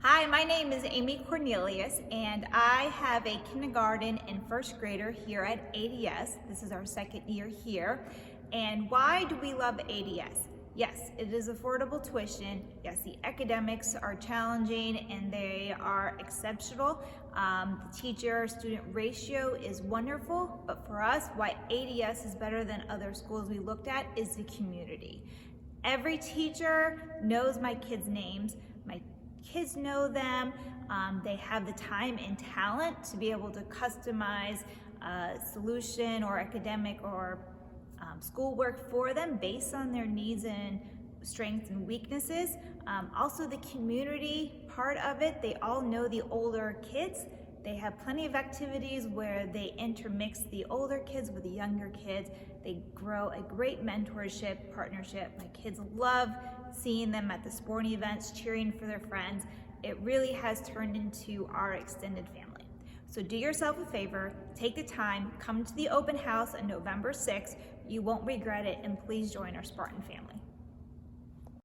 Hi, my name is Amy Cornelius, and I have a kindergarten and first grader here at ADS. This is our second year here. And why do we love ADS? Yes, it is affordable tuition. Yes, the academics are challenging and they are exceptional. The teacher-student ratio is wonderful, but for us, why ADS is better than other schools we looked at is the community. Every teacher knows my kids' names. My kids know them. They have the time and talent to be able to customize a solution or academic or schoolwork for them based on their needs and strengths and weaknesses. Also the community part of it, they all know the older kids. They have plenty of activities where they intermix the older kids with the younger kids. They grow a great mentorship, partnership. My kids love seeing them at the sporting events, cheering for their friends. It really has turned into our extended family. So do yourself a favor, take the time, come to the open house on November 6th. You won't regret it, and please join our Spartan family.